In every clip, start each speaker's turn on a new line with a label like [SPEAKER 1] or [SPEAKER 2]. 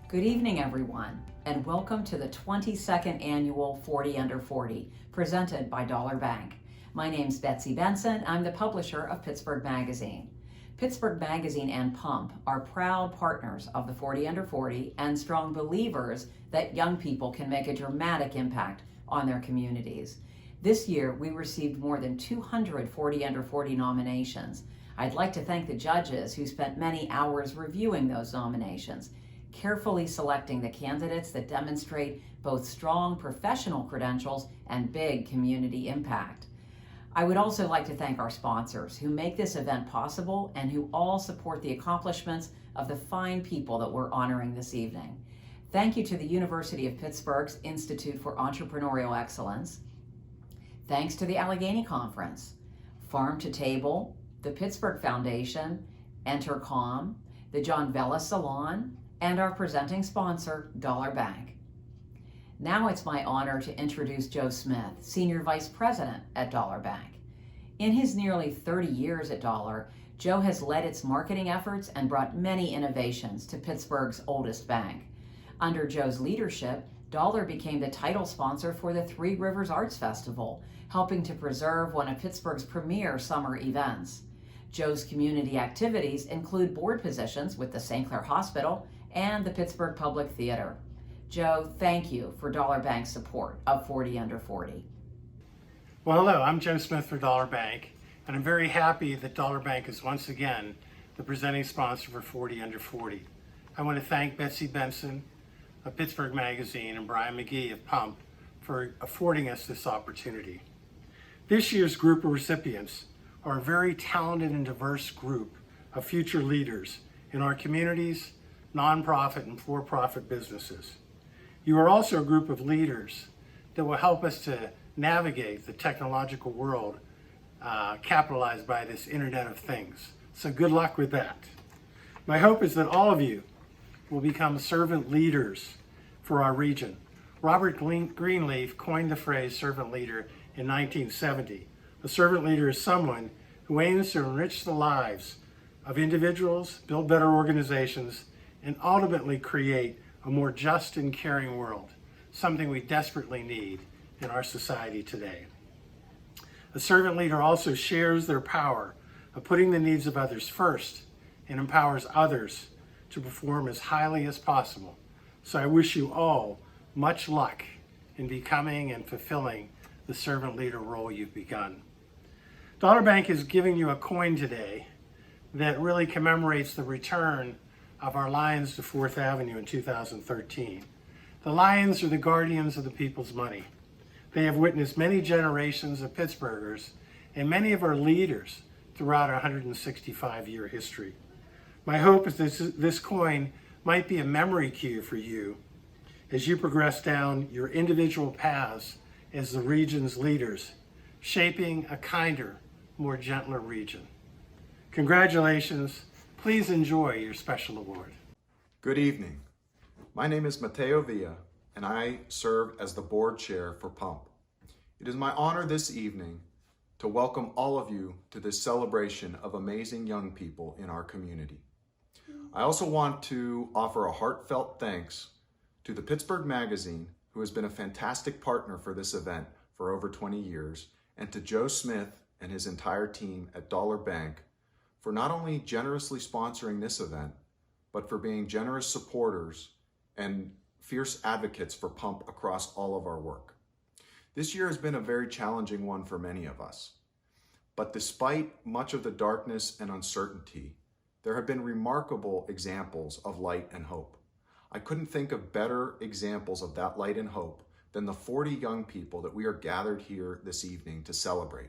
[SPEAKER 1] Good evening, everyone, and welcome to the 22nd annual 40 Under 40, presented by Dollar Bank. My name's Betsy Benson. I'm the publisher of Pittsburgh Magazine. Pittsburgh Magazine and Pump are proud partners of the 40 Under 40 and strong believers that young people can make a dramatic impact on their communities. This year, we received more than 200 40 Under 40 nominations. I'd like to thank the judges who spent many hours reviewing those nominations, carefully selecting the candidates that demonstrate both strong professional credentials and big community impact. I would also like to thank our sponsors who make this event possible and who all support the accomplishments of the fine people that we're honoring this evening. Thank you to the University of Pittsburgh's Institute for Entrepreneurial Excellence. Thanks to the Allegheny Conference, Farm to Table, the Pittsburgh Foundation, Entercom, the John Vella Salon, and our presenting sponsor, Dollar Bank. Now it's my honor to introduce Joe Smith, Senior Vice President at Dollar Bank. In his nearly 30 years at Dollar, Joe has led its marketing efforts and brought many innovations to Pittsburgh's oldest bank. Under Joe's leadership, Dollar became the title sponsor for the Three Rivers Arts Festival, helping to preserve one of Pittsburgh's premier summer events. Joe's community activities include board positions with the St. Clair Hospital and the Pittsburgh Public Theater. Joe, thank you for Dollar Bank's support of 40 Under 40.
[SPEAKER 2] Well, hello, I'm Joe Smith for Dollar Bank, and I'm very happy that Dollar Bank is once again the presenting sponsor for 40 Under 40. I want to thank Betsy Benson of Pittsburgh Magazine and Brian McGee of Pump for affording us this opportunity. This year's group of recipients are a very talented and diverse group of future leaders in our communities, nonprofit and for-profit businesses. You are also a group of leaders that will help us to navigate the technological world capitalized by this Internet of Things. So good luck with that. My hope is that all of you will become servant leaders for our region. Robert Greenleaf coined the phrase servant leader in 1970. A servant leader is someone who aims to enrich the lives of individuals, build better organizations, and ultimately create a more just and caring world, something we desperately need in our society today. A servant leader also shares their power of putting the needs of others first and empowers others to perform as highly as possible. So I wish you all much luck in becoming and fulfilling the servant leader role you've begun. Dollar Bank is giving you a coin today that really commemorates the return of our Lions to 4th Avenue in 2013. The Lions are the guardians of the people's money. They have witnessed many generations of Pittsburghers and many of our leaders throughout our 165-year history. My hope is this coin might be a memory cue for you as you progress down your individual paths as the region's leaders, shaping a kinder, more gentler region. Congratulations. Please enjoy your special award.
[SPEAKER 3] Good evening. My name is Mateo Villa, and I serve as the board chair for Pump. It is my honor this evening to welcome all of you to this celebration of amazing young people in our community. I also want to offer a heartfelt thanks to the Pittsburgh Magazine, who has been a fantastic partner for this event for over 20 years, and to Joe Smith and his entire team at Dollar Bank for not only generously sponsoring this event, but for being generous supporters and fierce advocates for Pump across all of our work. This year has been a very challenging one for many of us, but despite much of the darkness and uncertainty, there have been remarkable examples of light and hope. I couldn't think of better examples of that light and hope than the 40 young people that we are gathered here this evening to celebrate.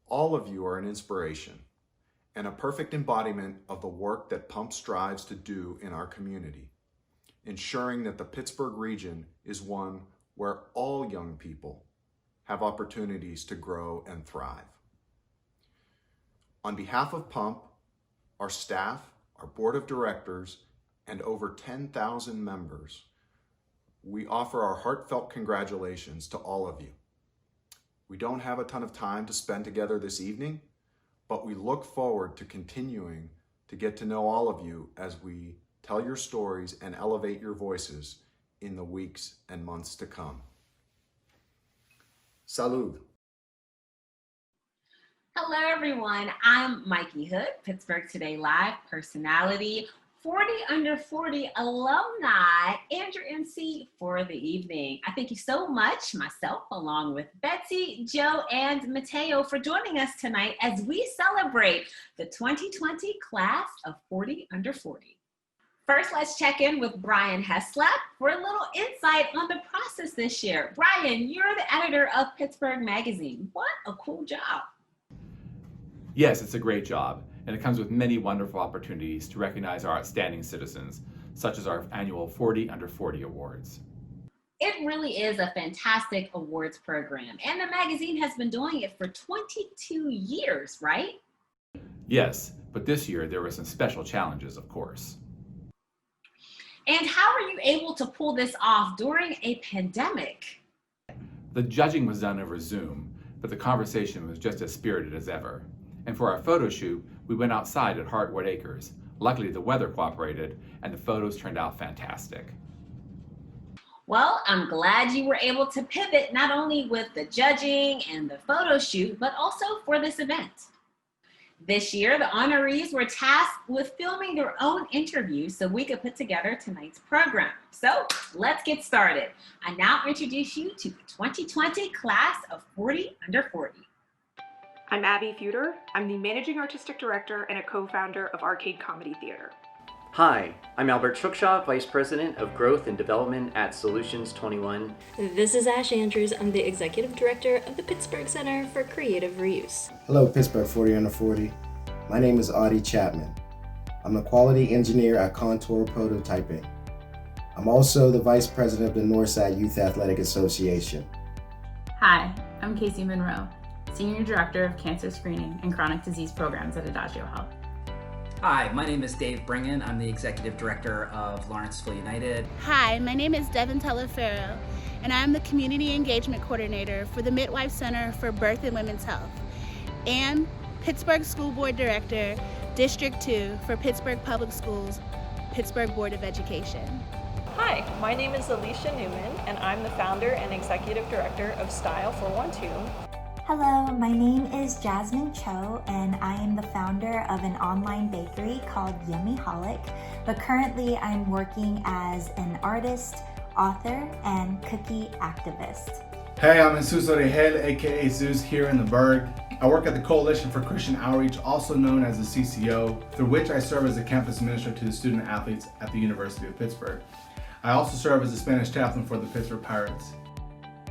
[SPEAKER 3] All of you are an inspiration and a perfect embodiment of the work that Pump strives to do in our community, ensuring that the Pittsburgh region is one where all young people have opportunities to grow and thrive. On behalf of Pump, our staff, our board of directors, and over 10,000 members, we offer our heartfelt congratulations to all of you. We don't have a ton of time to spend together this evening, but we look forward to continuing to get to know all of you as we tell your stories, and elevate your voices in the weeks and months to come. Salud.
[SPEAKER 4] Hello, everyone. I'm Mikey Hood, Pittsburgh Today Live personality, 40 Under 40 alumni, and your MC for the evening. I thank you so much, myself, along with Betsy, Joe, and Mateo, for joining us tonight as we celebrate the 2020 class of 40 Under 40. First, let's check in with Brian Heslop for a little insight on the process this year. Brian, you're the editor of Pittsburgh Magazine. What a cool job.
[SPEAKER 5] Yes, it's a great job, and it comes with many wonderful opportunities to recognize our outstanding citizens, such as our annual 40 Under 40 Awards.
[SPEAKER 4] It really is a fantastic awards program, and the magazine has been doing it for 22 years, right?
[SPEAKER 5] Yes, but this year there were some special challenges, of course.
[SPEAKER 4] And how are you able to pull this off during a pandemic?
[SPEAKER 5] The judging was done over Zoom, but the conversation was just as spirited as ever. And for our photo shoot, we went outside at Heartwood Acres. Luckily, the weather cooperated, and the photos turned out fantastic.
[SPEAKER 4] Well, I'm glad you were able to pivot not only with the judging and the photo shoot, but also for this event. This year, the honorees were tasked with filming their own interviews so we could put together tonight's program. So let's get started. I now introduce you to the 2020 class of 40 Under 40.
[SPEAKER 6] I'm Abby Feuder. I'm the Managing Artistic Director and a co-founder of Arcade Comedy Theater.
[SPEAKER 7] Hi, I'm Albert Schuckshaw, Vice President of Growth and Development at Solutions 21.
[SPEAKER 8] This is Ash Andrews. I'm the Executive Director of the Pittsburgh Center for Creative Reuse.
[SPEAKER 9] Hello, Pittsburgh 40 Under 40. My name is Audie Chapman. I'm a quality engineer at Contour Prototyping. I'm also the Vice President of the Northside Youth Athletic Association.
[SPEAKER 10] Hi, I'm Casey Monroe, Senior Director of Cancer Screening and Chronic Disease Programs at Adagio Health.
[SPEAKER 11] Hi, my name is Dave Bringen. I'm the Executive Director of Lawrenceville United.
[SPEAKER 12] Hi, my name is Devin Telefero, and I'm the Community Engagement Coordinator for the Midwife Center for Birth and Women's Health, and Pittsburgh School Board Director, District 2 for Pittsburgh Public Schools, Pittsburgh Board of Education.
[SPEAKER 13] Hi, my name is Alicia Newman, and I'm the founder and Executive Director of Style 412.
[SPEAKER 14] Hello, my name is Jasmine Cho, and I am the founder of an online bakery called Yummyholic, but currently I'm working as an artist, author, and cookie activist.
[SPEAKER 15] Hey, I'm Jesus Origel, aka Zeus, here in the Berg. I work at the Coalition for Christian Outreach, also known as the CCO, through which I serve as a campus minister to the student athletes at the University of Pittsburgh. I also serve as a Spanish chaplain for the Pittsburgh Pirates.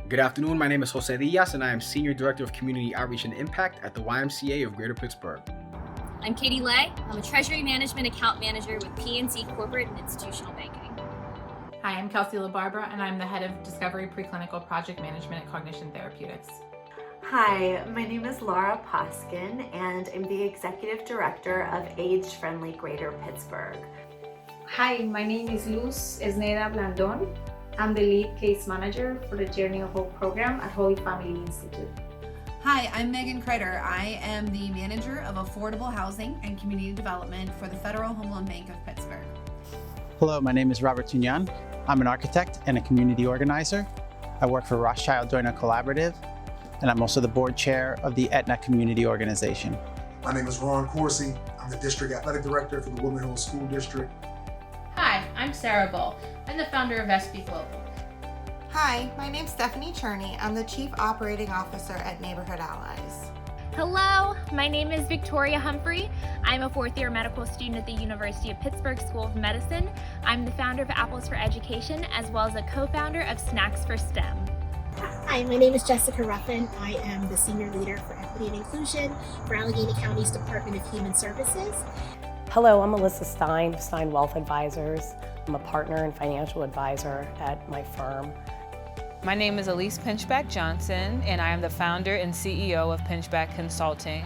[SPEAKER 16] Good afternoon, my name is Jose Diaz and I am Senior Director of Community Outreach and Impact at the YMCA of Greater Pittsburgh.
[SPEAKER 17] I'm Katie Lay. I'm a Treasury Management Account Manager with PNC Corporate and Institutional Banking.
[SPEAKER 10] Hi, I'm Kelsey LaBarbera, and I'm the Head of Discovery Preclinical Project Management at Cognition Therapeutics.
[SPEAKER 18] Hi, my name is Laura Poskin, and I'm the Executive Director of Age Friendly Greater Pittsburgh.
[SPEAKER 19] Hi, my name is Luz Esneda Blandon. I'm the lead case manager for the Journey of Hope program at Holy Family Institute.
[SPEAKER 20] Hi, I'm Megan Kreider. I am the manager of affordable housing and community development for the Federal Home Loan Bank of Pittsburgh.
[SPEAKER 21] Hello, my name is Robert Tunyan. I'm an architect and a community organizer. I work for Rothschild Joiner Collaborative, and I'm also the board chair of the Aetna Community Organization.
[SPEAKER 22] My name is Ron Corsi. I'm the district athletic director for the Woodland Hills School District.
[SPEAKER 23] Hi, I'm Sarah Bull. I'm the founder of SB Global.
[SPEAKER 24] Hi, my name's Stephanie Cherney. I'm the Chief Operating Officer at Neighborhood Allies.
[SPEAKER 25] Hello, my name is Victoria Humphrey. I'm a fourth-year medical student at the University of Pittsburgh School of Medicine. I'm the founder of Apples for Education, as well as a co-founder of Snacks for STEM.
[SPEAKER 26] Hi, my name is Jessica Ruffin. I am the Senior Leader for Equity and Inclusion for Allegheny County's Department of Human Services.
[SPEAKER 27] Hello, I'm Melissa Stein of Stein Wealth Advisors. I'm a partner and financial advisor at my firm.
[SPEAKER 28] My name is Elise Pinchback Johnson, and I am the founder and CEO of Pinchback Consulting.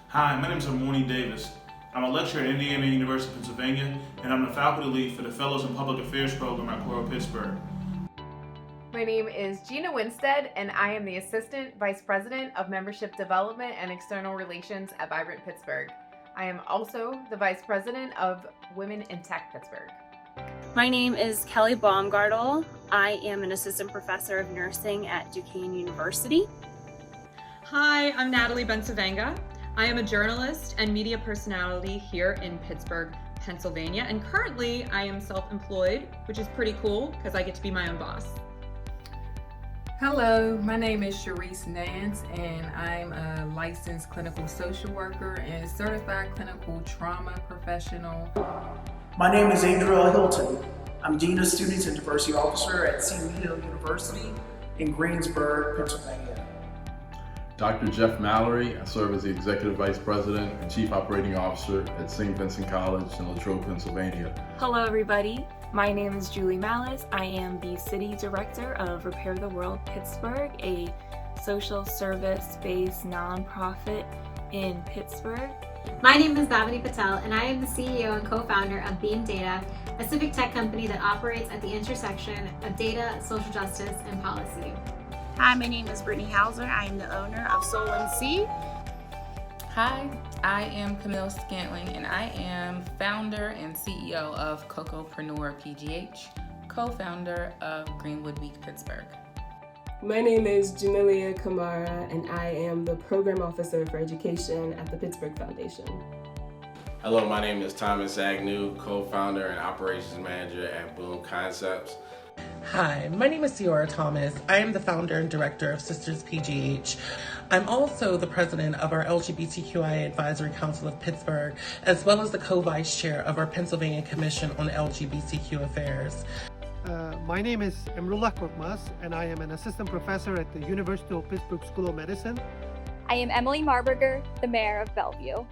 [SPEAKER 29] Hi, my name is Harmony Davis. I'm a lecturer at Indiana University, Pennsylvania, and I'm the faculty lead for the Fellows in Public Affairs program at Coral Pittsburgh.
[SPEAKER 30] My name is Gina Winstead, and I am the Assistant Vice President of Membership Development and External Relations at Vibrant Pittsburgh. I am also the Vice President of Women in Tech Pittsburgh.
[SPEAKER 1] My name is Kelly Baumgartel. I am an assistant professor of nursing at Duquesne University.
[SPEAKER 2] Hi, I'm Natalie Bensavanga. I am a journalist and media personality here in Pittsburgh, Pennsylvania, and currently I am self-employed, which is pretty cool because I get to be my own boss.
[SPEAKER 3] Hello, my name is Sharice Nance, and I'm a licensed clinical social worker and certified clinical trauma professional.
[SPEAKER 4] My name is Andrew L. Hilton. I'm Dean of Students and Diversity Officer at Seton Hill University in Greensburg, Pennsylvania.
[SPEAKER 5] Dr. Jeff Mallory. I serve as the Executive Vice President and Chief Operating Officer at St. Vincent College in Latrobe, Pennsylvania.
[SPEAKER 6] Hello everybody, my name is Julie Malice. I am the City Director of Repair the World Pittsburgh, a social service-based nonprofit in Pittsburgh.
[SPEAKER 7] My name is Bhavani Patel, and I am the CEO and co-founder of Beam Data, a civic tech company that operates at the intersection of data, social justice, and policy.
[SPEAKER 12] Hi, my name is Brittany Hauser. I am the owner of Soul &C.
[SPEAKER 8] Hi, I am Camille Scantling, and I am founder and CEO of Cocopreneur PGH, co-founder of Greenwood Week Pittsburgh.
[SPEAKER 9] My name is Jamelia Kamara, and I am the Program Officer for Education at the Pittsburgh Foundation.
[SPEAKER 11] Hello, my name is Thomas Agnew, co-founder and operations manager at Bloom Concepts.
[SPEAKER 31] Hi, my name is Ciora Thomas. I am the founder and director of Sisters PGH. I'm also the president of our LGBTQIA Advisory Council of Pittsburgh, as well as the co-vice chair of our Pennsylvania Commission on LGBTQ Affairs.
[SPEAKER 32] My name is Emrullah Korkmaz, and I am an assistant professor at the University of Pittsburgh School of Medicine.
[SPEAKER 33] I am Emily Marburger, the mayor of Bellevue.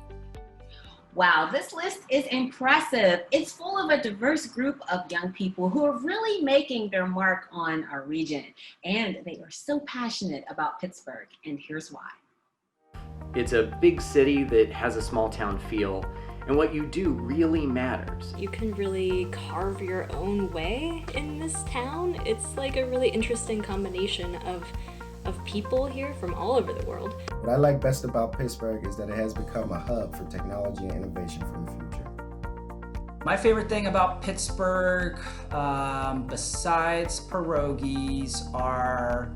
[SPEAKER 34] Wow, this list is impressive. It's full of a diverse group of young people who are really making their mark on our region. And they are so passionate about Pittsburgh, and here's why.
[SPEAKER 35] It's a big city that has a small town feel, and what you do really matters.
[SPEAKER 36] You can really carve your own way in this town. It's like a really interesting combination of people here from all over the world.
[SPEAKER 37] What I like best about Pittsburgh is that it has become a hub for technology and innovation for the future.
[SPEAKER 38] My favorite thing about Pittsburgh, besides pierogies, are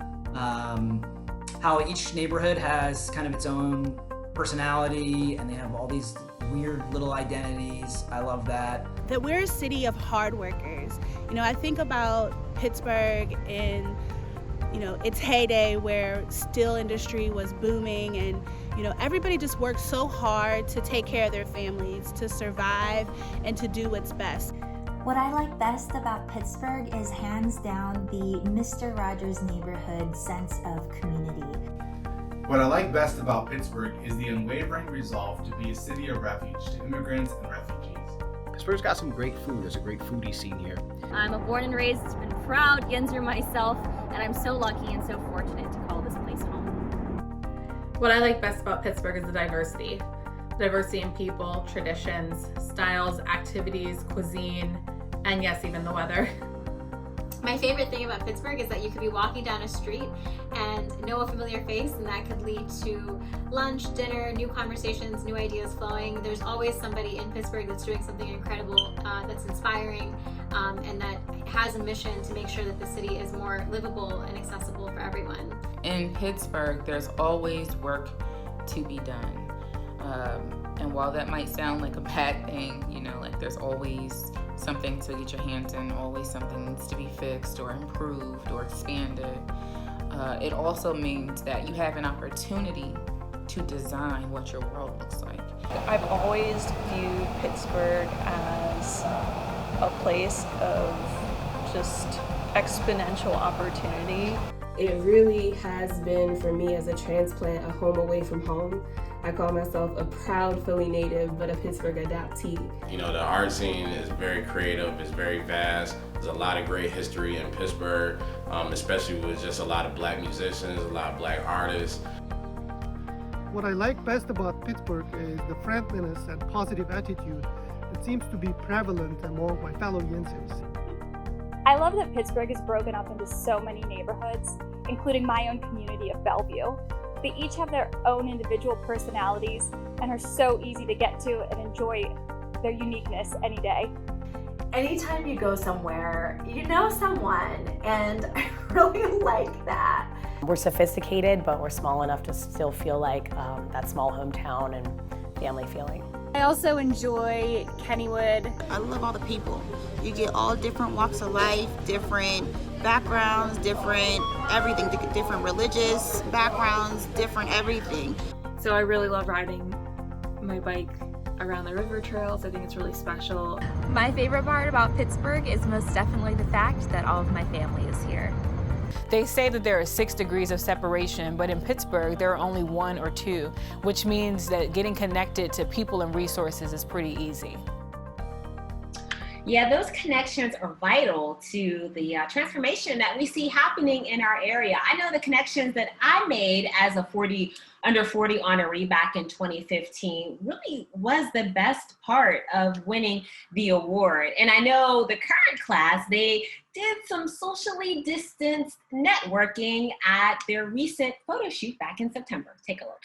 [SPEAKER 38] how each neighborhood has kind of its own personality, and they have all these weird little identities. I love that.
[SPEAKER 12] That we're a city of hard workers. You know, I think about Pittsburgh in its heyday where steel industry was booming, and everybody just worked so hard to take care of their families, to survive, and to do what's best.
[SPEAKER 14] What I like best about Pittsburgh is hands down the Mr. Rogers neighborhood sense of community.
[SPEAKER 15] What I like best about Pittsburgh is the unwavering resolve to be a city of refuge to immigrants and refugees.
[SPEAKER 16] Pittsburgh's got some great food. There's a great foodie scene here.
[SPEAKER 17] I'm a born and raised and proud Yinzer myself, and I'm so lucky and so fortunate to call this place home.
[SPEAKER 2] What I like best about Pittsburgh is the diversity. Diversity in people, traditions, styles, activities, cuisine, and yes, even the weather.
[SPEAKER 7] My favorite thing about Pittsburgh is that you could be walking down a street and know a familiar face, and that could lead to lunch, dinner, new conversations, new ideas flowing. There's always somebody in Pittsburgh that's doing something incredible, that's inspiring, and that has a mission to make sure that the city is more livable and accessible for everyone.
[SPEAKER 8] In Pittsburgh, there's always work to be done. And while that might sound like a bad thing, like there's always something to get your hands in, always something needs to be fixed or improved or expanded. It also means that you have an opportunity to design what your world looks like.
[SPEAKER 13] I've always viewed Pittsburgh as a place of just exponential opportunity.
[SPEAKER 9] It really has been, for me as a transplant, a home away from home. I call myself a proud Philly native, but a Pittsburgh adoptee.
[SPEAKER 11] The art scene is very creative, it's very vast. There's a lot of great history in Pittsburgh, especially with just a lot of black musicians, a lot of black artists.
[SPEAKER 32] What I like best about Pittsburgh is the friendliness and positive attitude that seems to be prevalent among my fellow Yinsers.
[SPEAKER 25] I love that Pittsburgh is broken up into so many neighborhoods, including my own community of Bellevue. They each have their own individual personalities and are so easy to get to and enjoy their uniqueness any day.
[SPEAKER 1] anytime you go somewhere, you know someone, and I really like that.
[SPEAKER 3] We're sophisticated, but we're small enough to still feel like that small hometown and family feeling.
[SPEAKER 4] I also enjoy Kennywood.
[SPEAKER 5] I love all the people. You get all different walks of life, different backgrounds, different everything, different religious backgrounds, different everything.
[SPEAKER 6] So I really love riding my bike around the river trails. I think it's really special.
[SPEAKER 25] My favorite part about Pittsburgh is most definitely the fact that all of my family is here.
[SPEAKER 10] They say that there are 6 degrees of separation, but in Pittsburgh there are only 1 or 2, which means that getting connected to people and resources is pretty easy.
[SPEAKER 34] Yeah, those connections are vital to the transformation that we see happening in our area. I know the connections that I made as a under 40 honoree back in 2015 really was the best part of winning the award. And I know the current class, they did some socially distanced networking at their recent photo shoot back in September. Take a look.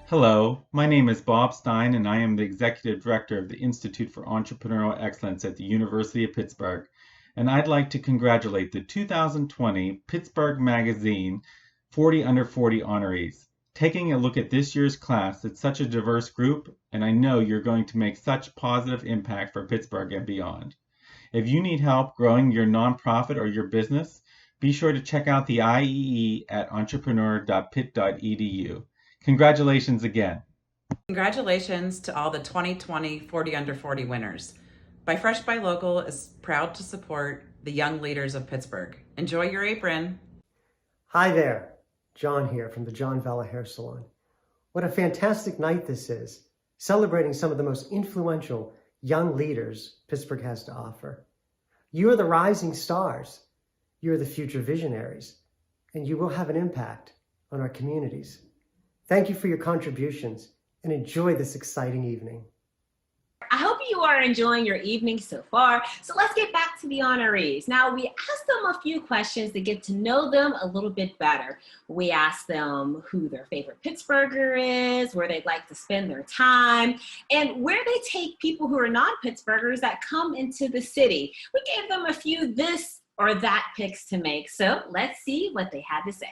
[SPEAKER 18] Hello, my name is Bob Stein and I am the Executive Director of the Institute for Entrepreneurial Excellence at the University of Pittsburgh. And I'd like to congratulate the 2020 Pittsburgh Magazine 40 Under 40 honorees. Taking a look at this year's class, it's such a diverse group, and I know you're going to make such positive impact for Pittsburgh and beyond. If you need help growing your nonprofit or your business, be sure to check out the IEE at entrepreneur.pitt.edu. Congratulations again.
[SPEAKER 19] Congratulations to all the 2020 40 Under 40 winners. By Fresh by Local is proud to support the young leaders of Pittsburgh. Enjoy your apron.
[SPEAKER 20] Hi there, John here from the John Valla Hair Salon. What a fantastic night this is, celebrating some of the most influential young leaders Pittsburgh has to offer. You are the rising stars, you are the future visionaries, and you will have an impact on our communities. Thank you for your contributions and enjoy this exciting evening.
[SPEAKER 34] I hope you are enjoying your evening so far. So let's get back to the honorees. Now, we asked them a few questions to get to know them a little bit better. We asked them who their favorite Pittsburgher is, where they'd like to spend their time, and where they take people who are non-Pittsburghers that come into the city. We gave them a few this or that picks to make. So let's see what they had to say.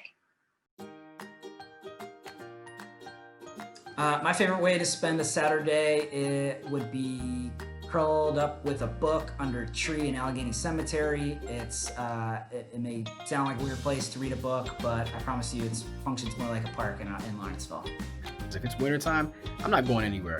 [SPEAKER 38] My favorite way to spend a Saturday would be curled up with a book under a tree in Allegheny Cemetery. It may sound like a weird place to read a book, but I promise you it functions more like a park in Lawrenceville.
[SPEAKER 16] If it's wintertime, I'm not going anywhere.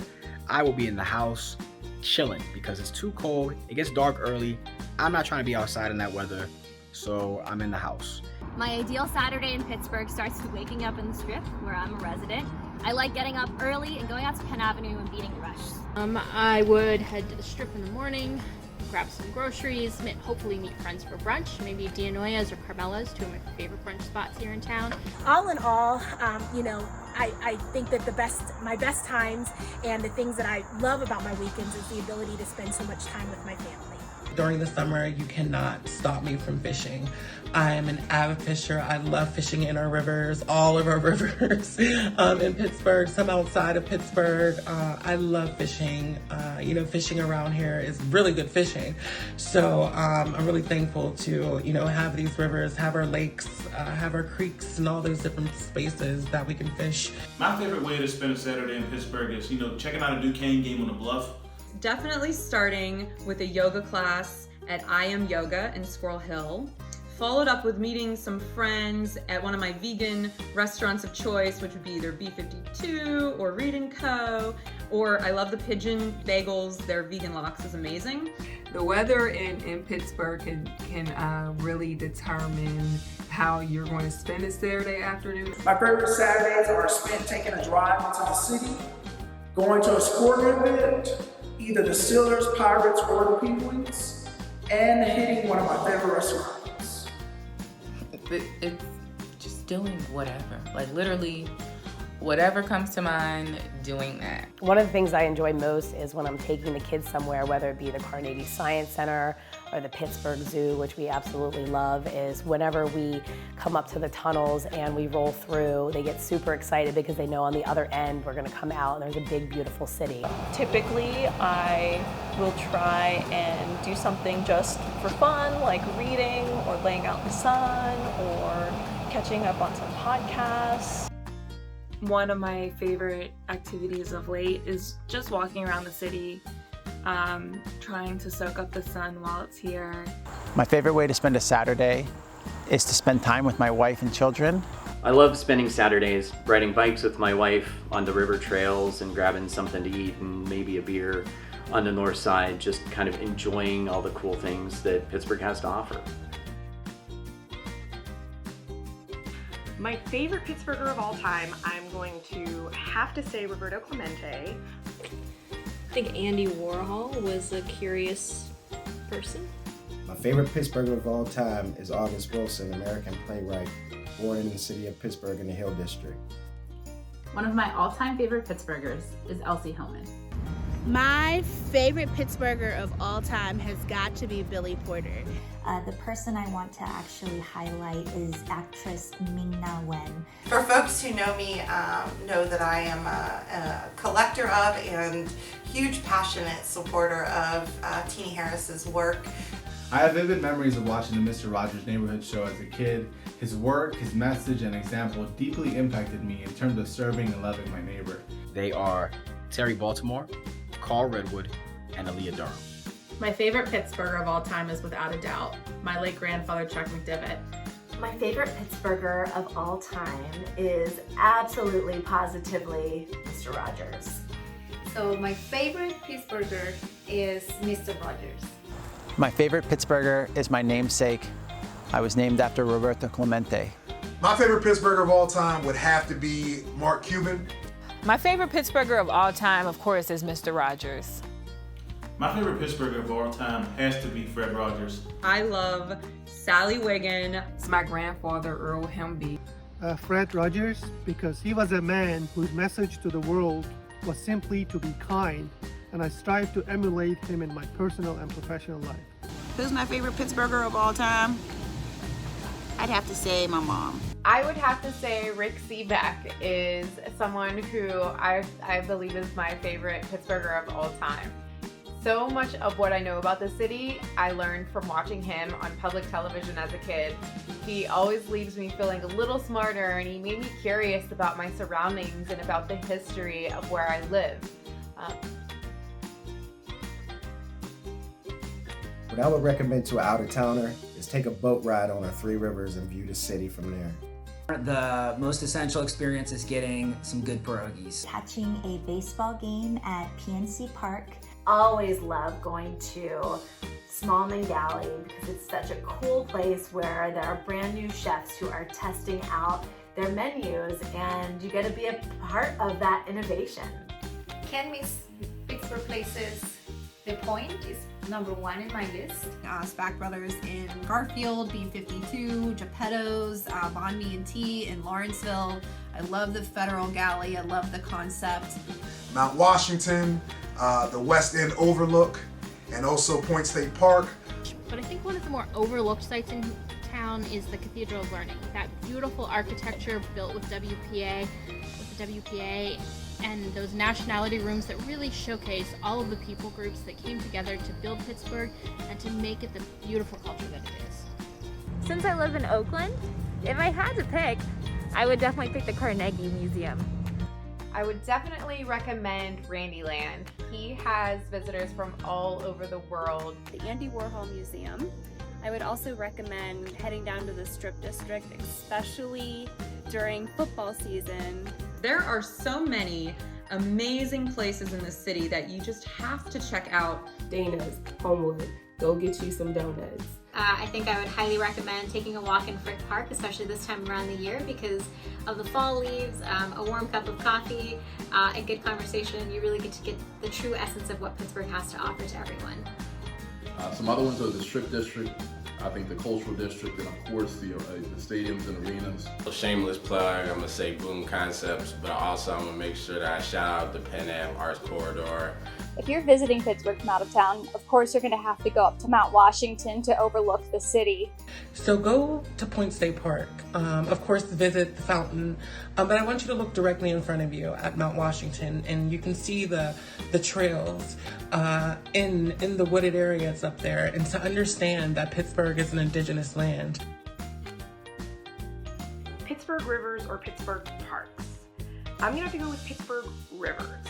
[SPEAKER 16] I will be in the house chilling because it's too cold. It gets dark early. I'm not trying to be outside in that weather, so I'm in the house.
[SPEAKER 12] My ideal Saturday in Pittsburgh starts with waking up in the Strip, where I'm a resident. I like getting up early and going out to Penn Avenue and beating the rush.
[SPEAKER 14] I would head to the Strip in the morning, grab some groceries, hopefully meet friends for brunch, maybe Dianoia's or Carmela's, two of my favorite brunch spots here in town.
[SPEAKER 15] All in all, I think that my best times and the things that I love about my weekends is the ability to spend so much time with my family.
[SPEAKER 17] During the summer, you cannot stop me from fishing. I am an avid fisher. I love fishing in our rivers, all of our rivers in Pittsburgh, some outside of Pittsburgh. I love fishing. Fishing around here is really good fishing. So I'm really thankful to, have these rivers, have our lakes, have our creeks, and all those different spaces that we can fish.
[SPEAKER 21] My favorite way to spend a Saturday in Pittsburgh is, checking out a Duquesne game on the Bluff.
[SPEAKER 2] Definitely starting with a yoga class at I Am Yoga in Squirrel Hill, followed up with meeting some friends at one of my vegan restaurants of choice, which would be either B52 or Reed & Co. Or I love the Pigeon Bagels. Their vegan lox is amazing.
[SPEAKER 6] The weather in Pittsburgh can really determine how you're going to spend a Saturday afternoon.
[SPEAKER 22] My favorite Saturdays are spent taking a drive into the city, going to a sporting event, either the Steelers, Pirates, or the Penguins, and hitting one of my favorite restaurants.
[SPEAKER 8] It's just doing whatever. Like literally, whatever comes to mind, doing that.
[SPEAKER 3] One of the things I enjoy most is when I'm taking the kids somewhere, whether it be the Carnegie Science Center or the Pittsburgh Zoo, which we absolutely love, is whenever we come up to the tunnels and we roll through, they get super excited because they know on the other end we're gonna come out and there's a big, beautiful city.
[SPEAKER 13] Typically, I will try and do something just for fun, like reading or laying out in the sun or catching up on some podcasts.
[SPEAKER 6] One of my favorite activities of late is just walking around the city, trying to soak up the sun while it's here.
[SPEAKER 23] My favorite way to spend a Saturday is to spend time with my wife and children.
[SPEAKER 24] I love spending Saturdays riding bikes with my wife on the river trails and grabbing something to eat and maybe a beer on the north side, just kind of enjoying all the cool things that Pittsburgh has to offer.
[SPEAKER 26] My favorite Pittsburgher of all time, I'm going to have to say Roberto Clemente.
[SPEAKER 27] I think Andy Warhol was a curious person.
[SPEAKER 28] My favorite Pittsburgher of all time is August Wilson, American playwright, born in the city of Pittsburgh in the Hill District.
[SPEAKER 29] One of my all-time favorite Pittsburghers is Elsie Hillman.
[SPEAKER 15] My favorite Pittsburgher of all time has got to be Billy Porter.
[SPEAKER 30] The person I want to actually highlight is actress Ming-Na Wen.
[SPEAKER 31] For folks who know me, know that I am a collector of and huge passionate supporter of Teenie Harris's work.
[SPEAKER 33] I have vivid memories of watching the Mr. Rogers Neighborhood Show as a kid. His work, his message, and example deeply impacted me in terms of serving and loving my neighbor.
[SPEAKER 16] They are Terry Baltimore, Carl Redwood, and Aaliyah Durham.
[SPEAKER 35] My favorite Pittsburgher of all time is without a doubt my late grandfather Chuck McDivitt.
[SPEAKER 1] My favorite Pittsburgher of all time is absolutely positively Mr. Rogers.
[SPEAKER 36] So my favorite Pittsburgher is Mr. Rogers.
[SPEAKER 23] My favorite Pittsburgher is my namesake. I was named after Roberto Clemente.
[SPEAKER 37] My favorite Pittsburgher of all time would have to be Mark Cuban.
[SPEAKER 10] My favorite Pittsburgher of all time, of course, is Mr. Rogers.
[SPEAKER 21] My favorite Pittsburgher of all time has to be Fred Rogers.
[SPEAKER 2] I love Sally Wiggin.
[SPEAKER 6] It's my grandfather, Earl Hemby.
[SPEAKER 32] Fred Rogers, because he was a man whose message to the world was simply to be kind, and I strive to emulate him in my personal and professional life.
[SPEAKER 5] Who's my favorite Pittsburgher of all time? I'd have to say my mom.
[SPEAKER 39] I would have to say Rick Seaback is someone who I believe is my favorite Pittsburgher of all time. So much of what I know about the city, I learned from watching him on public television as a kid. He always leaves me feeling a little smarter, and he made me curious about my surroundings and about the history of where I live.
[SPEAKER 28] What I would recommend to an out-of-towner is take a boat ride on our Three Rivers and view the city from there.
[SPEAKER 3] The most essential experience is getting some good pierogies.
[SPEAKER 30] Catching a baseball game at PNC Park.
[SPEAKER 1] Always love going to Smallman Galley because it's such a cool place where there are brand new chefs who are testing out their menus and you get to be a part of that innovation.
[SPEAKER 36] Can't miss Pittsburgh places. The Point is #1 in my list.
[SPEAKER 4] Spack Brothers in Garfield, B52, Geppetto's, Banh Mi and Tea in Lawrenceville. I love the Federal Galley. I love the concept.
[SPEAKER 37] Mount Washington, the West End Overlook, and also Point State Park.
[SPEAKER 7] But I think one of the more overlooked sites in town is the Cathedral of Learning. That beautiful architecture built with the WPA, and those nationality rooms that really showcase all of the people groups that came together to build Pittsburgh and to make it the beautiful culture that it is.
[SPEAKER 8] Since I live in Oakland, if I had to pick, I would definitely pick the Carnegie Museum.
[SPEAKER 39] I would definitely recommend Randyland. He has visitors from all over the world.
[SPEAKER 9] The Andy Warhol Museum. I would also recommend heading down to the Strip District, especially during football season.
[SPEAKER 2] There are so many amazing places in the city that you just have to check out.
[SPEAKER 11] Dana's, Homewood, go get you some donuts.
[SPEAKER 12] I think I would highly recommend taking a walk in Frick Park, especially this time around the year because of the fall leaves, a warm cup of coffee, and good conversation. You really get to get the true essence of what Pittsburgh has to offer to everyone.
[SPEAKER 13] Some other ones are the Strip District, I think the Cultural District, and of course the stadiums and arenas.
[SPEAKER 14] A shameless plug, I'm gonna say Boom Concepts, but also I'm gonna make sure that I shout out the Penn Ave Arts Corridor.
[SPEAKER 17] If you're visiting Pittsburgh from out of town, of course you're gonna have to go up to Mount Washington to overlook the city.
[SPEAKER 18] So go to Point State Park, of course visit the fountain, but I want you to look directly in front of you at Mount Washington and you can see the trails in the wooded areas up there, and to understand that Pittsburgh is an indigenous land.
[SPEAKER 19] Pittsburgh rivers or Pittsburgh parks? I'm gonna have to go with Pittsburgh rivers.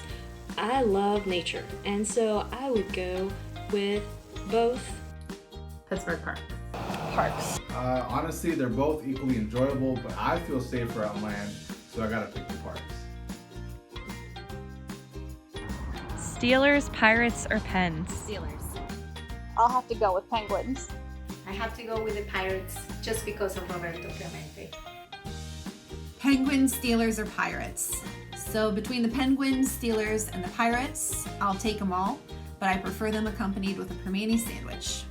[SPEAKER 27] I love nature, and so I would go with both.
[SPEAKER 35] Pittsburgh Park.
[SPEAKER 8] Parks.
[SPEAKER 33] Honestly, they're both equally enjoyable, but I feel safer on land, so I gotta pick the parks.
[SPEAKER 20] Steelers, Pirates, or Pens?
[SPEAKER 8] Steelers. I'll have to go with Penguins.
[SPEAKER 36] I have to go with the Pirates just because of Roberto Clemente.
[SPEAKER 4] Penguins, Steelers, or Pirates? So between the Penguins, Steelers, and the Pirates, I'll take them all, but I prefer them accompanied with a Permane sandwich.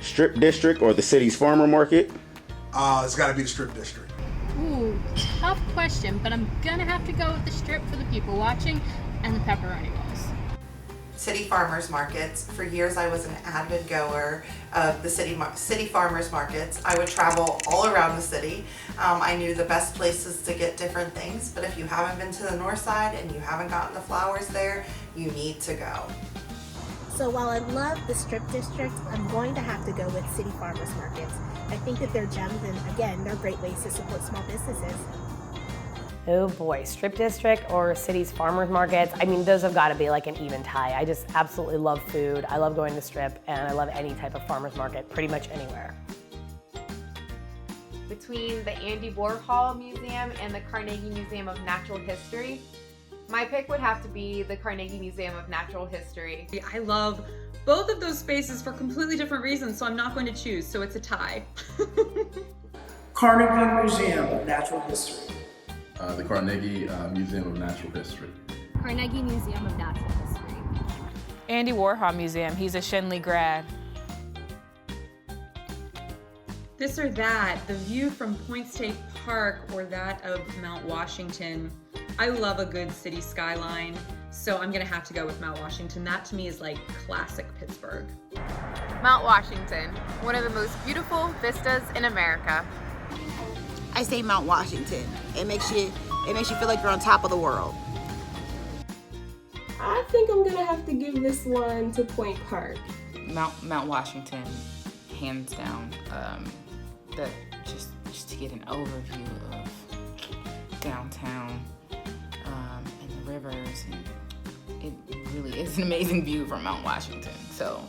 [SPEAKER 22] Strip District or the city's farmer market?
[SPEAKER 37] It's gotta be the Strip District.
[SPEAKER 7] Ooh, tough question, but I'm gonna have to go with the Strip for the people watching and the pepperoni rolls.
[SPEAKER 31] City farmers markets. For years I was an avid goer of the city farmers markets. I would travel all around the city. I knew the best places to get different things, but if you haven't been to the north side and you haven't gotten the flowers there, you need to go.
[SPEAKER 15] So while I love the Strip District, I'm going to have to go with city farmers markets. I think that they're gems and again, they're great ways to support small businesses.
[SPEAKER 24] Oh boy, Strip District or city's farmers markets. I mean, those have got to be like an even tie. I just absolutely love food. I love going to the Strip, and I love any type of farmers market, pretty much anywhere.
[SPEAKER 39] Between the Andy Warhol Museum and the Carnegie Museum of Natural History, my pick would have to be the Carnegie Museum of Natural History.
[SPEAKER 2] I love both of those spaces for completely different reasons, so I'm not going to choose, so it's a tie.
[SPEAKER 25] Carnegie Museum of Natural History.
[SPEAKER 13] The Carnegie Museum of Natural History.
[SPEAKER 9] Carnegie Museum of Natural History.
[SPEAKER 10] Andy Warhol Museum, he's a Shenley grad.
[SPEAKER 2] This or that, the view from Point State Park or that of Mount Washington. I love a good city skyline, so I'm gonna have to go with Mount Washington. That to me is like classic Pittsburgh.
[SPEAKER 39] Mount Washington, one of the most beautiful vistas in America.
[SPEAKER 5] I say Mount Washington. It makes you feel like you're on top of the world.
[SPEAKER 35] I think I'm gonna have to give this one to Point Park.
[SPEAKER 26] Mount Washington, hands down. Just to get an overview of downtown and the rivers, and it really is an amazing view from Mount Washington. So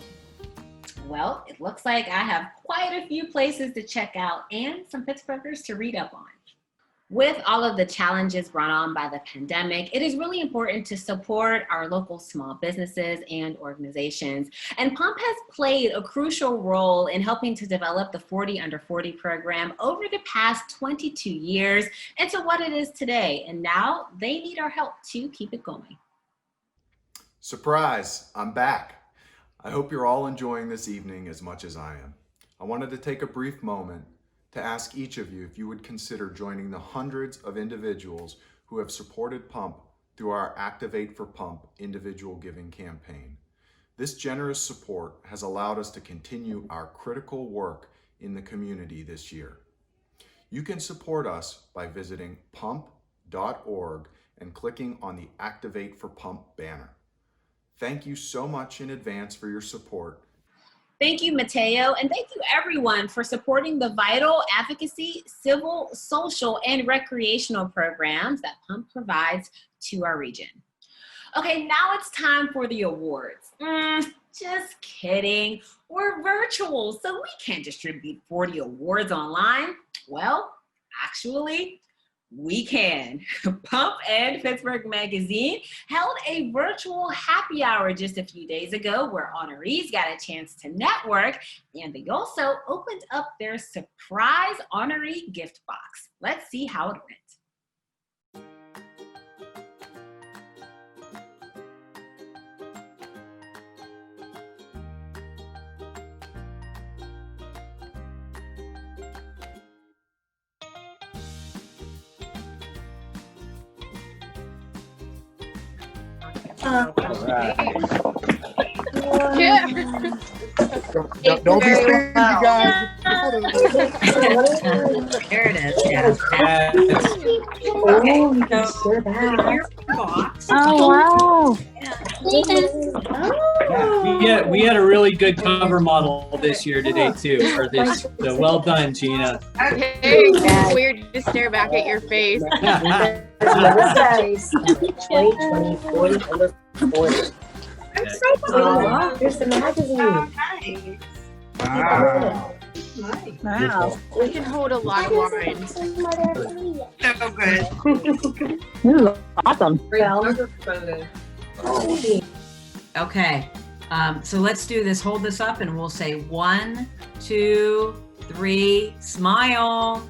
[SPEAKER 1] Well, it looks like I have quite a few places to check out and some Pittsburghers to read up on. With all of the challenges brought on by the pandemic, it is really important to support our local small businesses and organizations. And PUMP has played a crucial role in helping to develop the 40 Under 40 program over the past 22 years into what it is today. And now they need our help to keep it going.
[SPEAKER 39] Surprise, I'm back. I hope you're all enjoying this evening as much as I am. I wanted to take a brief moment to ask each of you if you would consider joining the hundreds of individuals who have supported PUMP through our Activate for PUMP individual giving campaign. This generous support has allowed us to continue our critical work in the community this year. You can support us by visiting pump.org and clicking on the Activate for PUMP banner. Thank you so much in advance for your support.
[SPEAKER 1] Thank you, Mateo, and thank you everyone for supporting the vital advocacy, civil, social, and recreational programs that PUMP provides to our region. Okay, now it's time for the awards. Just kidding. We're virtual, so we can't distribute 40 awards online. Well, actually, we can. PUMP and Pittsburgh Magazine held a virtual happy hour just a few days ago where honorees got a chance to network, and they also opened up their surprise honoree gift box. Let's see how it went.
[SPEAKER 37] Don't be stingy, guys.
[SPEAKER 1] There it is. Yeah.
[SPEAKER 3] Oh, wow.
[SPEAKER 6] Yeah, we had a really good cover model this year today too. For this, so well done, Gina.
[SPEAKER 39] Hey, weird to stare back at your face.
[SPEAKER 3] There's the magazine.
[SPEAKER 37] Wow.
[SPEAKER 39] Wow. We can hold a lot of wines.
[SPEAKER 3] So good. Awesome.
[SPEAKER 11] Okay, so let's do this. Hold this up and we'll say 1, 2, 3, smile.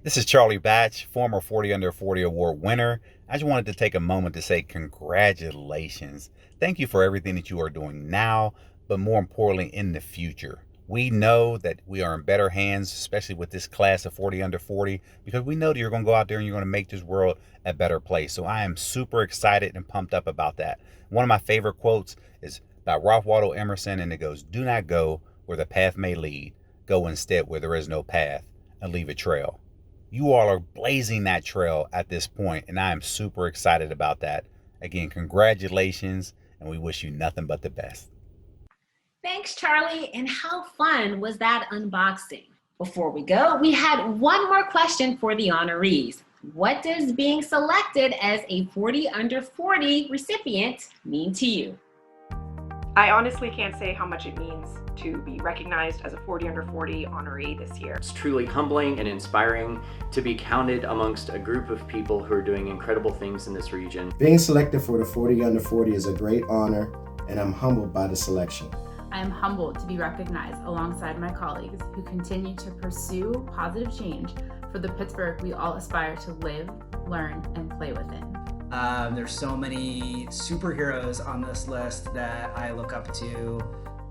[SPEAKER 12] This is Charlie Batch, former 40 Under 40 award winner. I just wanted to take a moment to say congratulations. Thank you for everything that you are doing now, but more importantly, in the future. We know that we are in better hands, especially with this class of 40 Under 40, because we know that you're going to go out there and you're going to make this world a better place. So I am super excited and pumped up about that. One of my favorite quotes is by Ralph Waldo Emerson, and it goes, "Do not go where the path may lead. Go instead where there is no path, and leave a trail." You all are blazing that trail at this point, and I am super excited about that. Again, congratulations, and we wish you nothing but the best.
[SPEAKER 1] Thanks, Charlie. And how fun was that unboxing? Before we go, we had one more question for the honorees. What does being selected as a 40 Under 40 recipient mean to you?
[SPEAKER 14] I honestly can't say how much it means to be recognized as a 40 Under 40 honoree this year.
[SPEAKER 16] It's truly humbling and inspiring to be counted amongst a group of people who are doing incredible things in this region.
[SPEAKER 17] Being selected for the 40 Under 40 is a great honor, and I'm humbled by the selection.
[SPEAKER 18] I am humbled to be recognized alongside my colleagues who continue to pursue positive change for the Pittsburgh we all aspire to live, learn, and play within.
[SPEAKER 19] There's so many superheroes on this list that I look up to,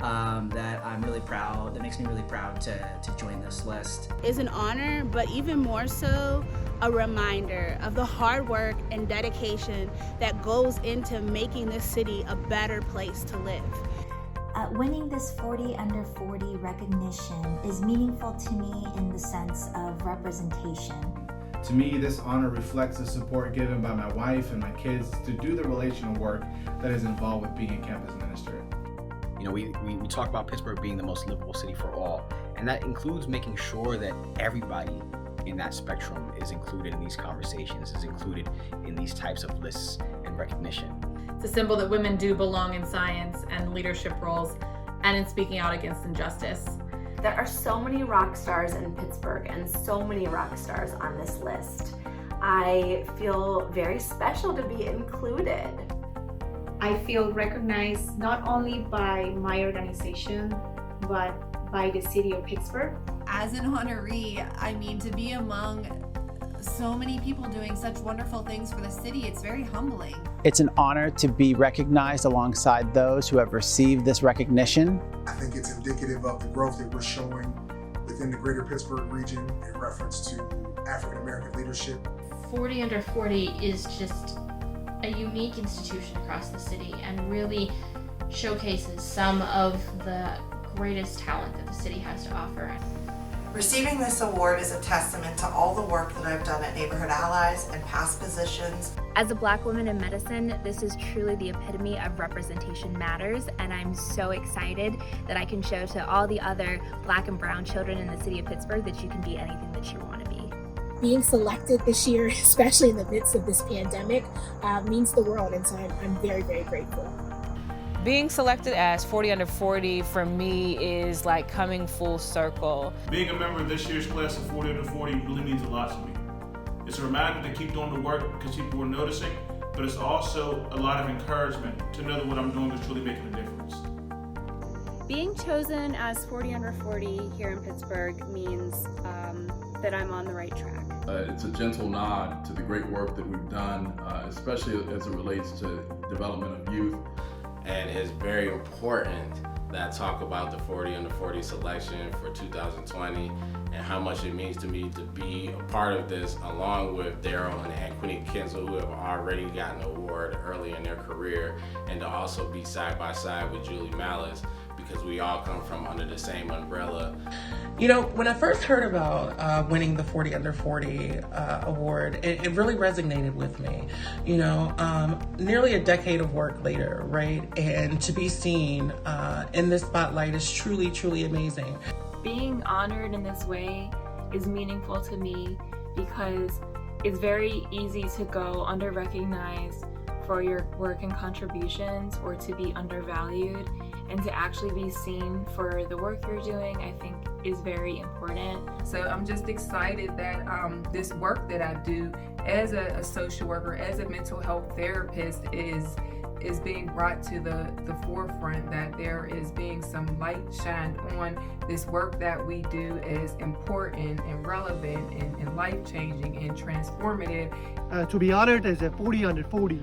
[SPEAKER 19] that I'm really proud, that makes me really proud to join this list.
[SPEAKER 20] It's an honor, but even more so, a reminder of the hard work and dedication that goes into making this city a better place to live.
[SPEAKER 21] Winning this 40 Under 40 recognition is meaningful to me in the sense of representation.
[SPEAKER 33] To me, this honor reflects the support given by my wife and my kids to do the relational work that is involved with being a campus minister.
[SPEAKER 23] You know, we talk about Pittsburgh being the most livable city for all, and that includes making sure that everybody in that spectrum is included in these conversations, is included in these types of lists and recognition.
[SPEAKER 35] It's a symbol that women do belong in science and leadership roles and in speaking out against injustice.
[SPEAKER 4] There are so many rock stars in Pittsburgh and so many rock stars on this list. I feel very special to be included.
[SPEAKER 7] I feel recognized not only by my organization, but by the city of Pittsburgh.
[SPEAKER 8] As an honoree, I mean, to be among so many people doing such wonderful things for the city, it's very humbling.
[SPEAKER 9] It's an honor to be recognized alongside those who have received this recognition.
[SPEAKER 37] I think it's indicative of the growth that we're showing within the greater Pittsburgh region in reference to African American leadership.
[SPEAKER 10] 40 Under 40 is just a unique institution across the city and really showcases some of the greatest talent that the city has to offer.
[SPEAKER 13] Receiving this award is a testament to all the work that I've done at Neighborhood Allies and past positions.
[SPEAKER 15] As a Black woman in medicine, this is truly the epitome of representation matters, and I'm so excited that I can show to all the other Black and brown children in the city of Pittsburgh that you can be anything that you want to be.
[SPEAKER 22] Being selected this year, especially in the midst of this pandemic, means the world, and so I'm very, very grateful.
[SPEAKER 24] Being selected as 40 Under 40 for me is like coming full circle.
[SPEAKER 25] Being a member of this year's class of 40 Under 40 really means a lot to me. It's a reminder to keep doing the work because people are noticing, but it's also a lot of encouragement to know that what I'm doing is truly making a difference.
[SPEAKER 27] Being chosen as 40 Under 40 here in Pittsburgh means that I'm on the right track.
[SPEAKER 28] It's a gentle nod to the great work that we've done, especially as it relates to development of youth.
[SPEAKER 29] And it's very important that I talk about the 40 Under 40 selection for 2020 and how much it means to me to be a part of this, along with Daryl and Anquini Kinsel, who have already gotten an award early in their career, and to also be side by side with Julie Malice, because we all come from under the same umbrella.
[SPEAKER 28] You know, when I first heard about winning the 40 Under 40 award, it really resonated with me. You know, nearly a decade of work later, right? And to be seen in this spotlight is truly, truly amazing.
[SPEAKER 27] Being honored in this way is meaningful to me because it's very easy to go under-recognized for your work and contributions, or to be undervalued, and to actually be seen for the work you're doing, I think is very important.
[SPEAKER 29] So I'm just excited that this work that I do as a social worker, as a mental health therapist is being brought to the forefront, that there is being some light shined on this work that we do is important and relevant and life-changing and transformative.
[SPEAKER 30] To be honored as a 40 Under 40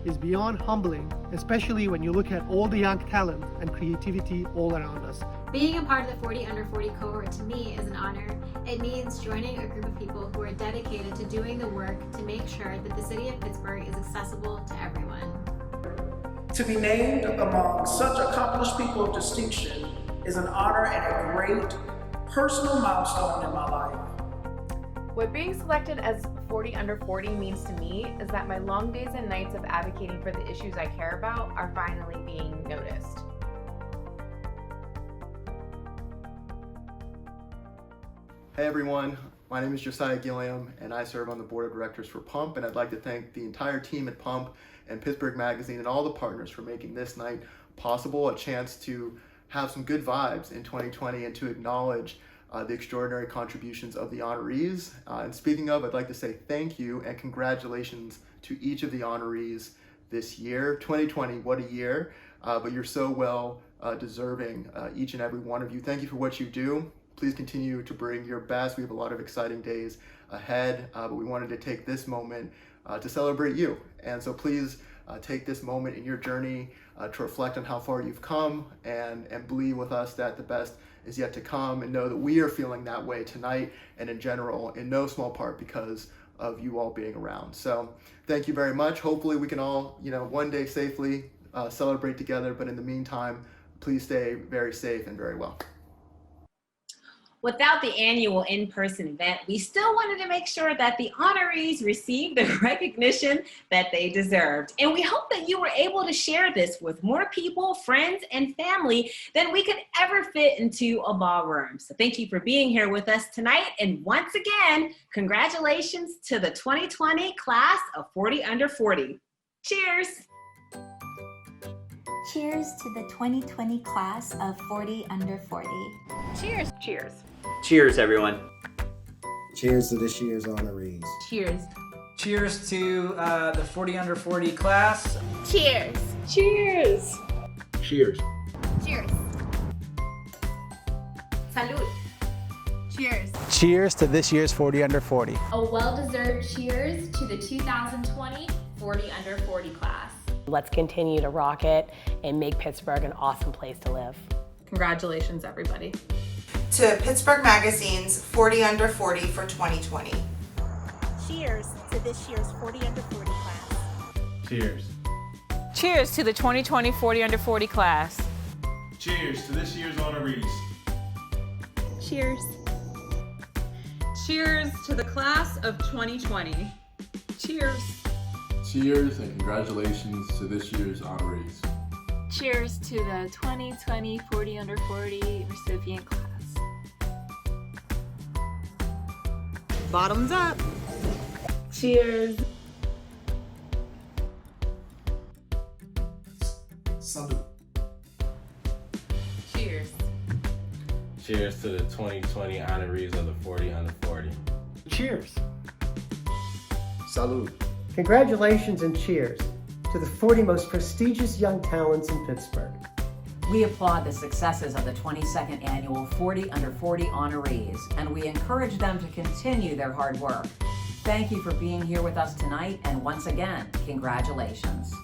[SPEAKER 30] is beyond humbling, especially when you look at all the young talent and creativity all around us.
[SPEAKER 31] Being a part of the 40 Under 40 cohort to me is an honor. It means joining a group of people who are dedicated to doing the work to make sure that the city of Pittsburgh is accessible to everyone.
[SPEAKER 32] To be named among such accomplished people of distinction is an honor and a great personal milestone in my life.
[SPEAKER 39] What being selected as 40 Under 40 means to me is that my long days and nights of advocating for the issues I care about are finally being noticed.
[SPEAKER 34] Hey everyone, my name is Josiah Gilliam and I serve on the board of directors for PUMP, and I'd like to thank the entire team at PUMP and Pittsburgh Magazine and all the partners for making this night possible, a chance to have some good vibes in 2020 and to acknowledge the extraordinary contributions of the honorees. And speaking of, I'd like to say thank you and congratulations to each of the honorees this year. 2020, what a year, but you're so well deserving, each and every one of you. Thank you for what you do. Please continue to bring your best. We have a lot of exciting days ahead, but we wanted to take this moment to celebrate you. And so please take this moment in your journey to reflect on how far you've come and believe with us that the best is yet to come, and know that we are feeling that way tonight and in general, in no small part because of you all being around. So thank you very much. Hopefully we can all, one day safely celebrate together, but in the meantime, please stay very safe and very well.
[SPEAKER 1] Without the annual in-person event, we still wanted to make sure that the honorees received the recognition that they deserved. And we hope that you were able to share this with more people, friends, and family than we could ever fit into a ballroom. So thank you for being here with us tonight. And once again, congratulations to the 2020 class of 40 Under 40. Cheers.
[SPEAKER 2] Cheers to the 2020 class of 40 Under 40.
[SPEAKER 1] Cheers. Cheers.
[SPEAKER 3] Cheers, everyone.
[SPEAKER 5] Cheers to this year's honorees.
[SPEAKER 1] Cheers.
[SPEAKER 3] Cheers to the 40 Under 40 class.
[SPEAKER 2] Cheers.
[SPEAKER 1] Cheers.
[SPEAKER 3] Cheers.
[SPEAKER 2] Cheers.
[SPEAKER 1] Salud.
[SPEAKER 2] Cheers.
[SPEAKER 9] Cheers to this year's 40 Under 40.
[SPEAKER 2] A well-deserved cheers to the 2020 40 Under 40 class.
[SPEAKER 6] Let's continue to rock it and make Pittsburgh an awesome place to live.
[SPEAKER 35] Congratulations, everybody.
[SPEAKER 13] To Pittsburgh Magazine's 40 Under 40 for 2020.
[SPEAKER 22] Cheers to this year's 40 Under 40 class.
[SPEAKER 3] Cheers.
[SPEAKER 24] Cheers to the 2020 40 Under 40 class.
[SPEAKER 25] Cheers to this year's honorees.
[SPEAKER 22] Cheers.
[SPEAKER 35] Cheers to the class of 2020. Cheers.
[SPEAKER 11] Cheers and congratulations to this year's honorees.
[SPEAKER 27] Cheers to the 2020 40 Under 40 recipient class.
[SPEAKER 35] Bottoms up.
[SPEAKER 2] Cheers.
[SPEAKER 5] Salud.
[SPEAKER 1] Cheers.
[SPEAKER 29] Cheers to the 2020 honorees of the 40 Under 40.
[SPEAKER 30] Cheers.
[SPEAKER 5] Salud.
[SPEAKER 30] Congratulations and cheers to the 40 most prestigious young talents in Pittsburgh.
[SPEAKER 12] We applaud the successes of the 22nd annual 40 Under 40 honorees, and we encourage them to continue their hard work. Thank you for being here with us tonight, and once again, congratulations.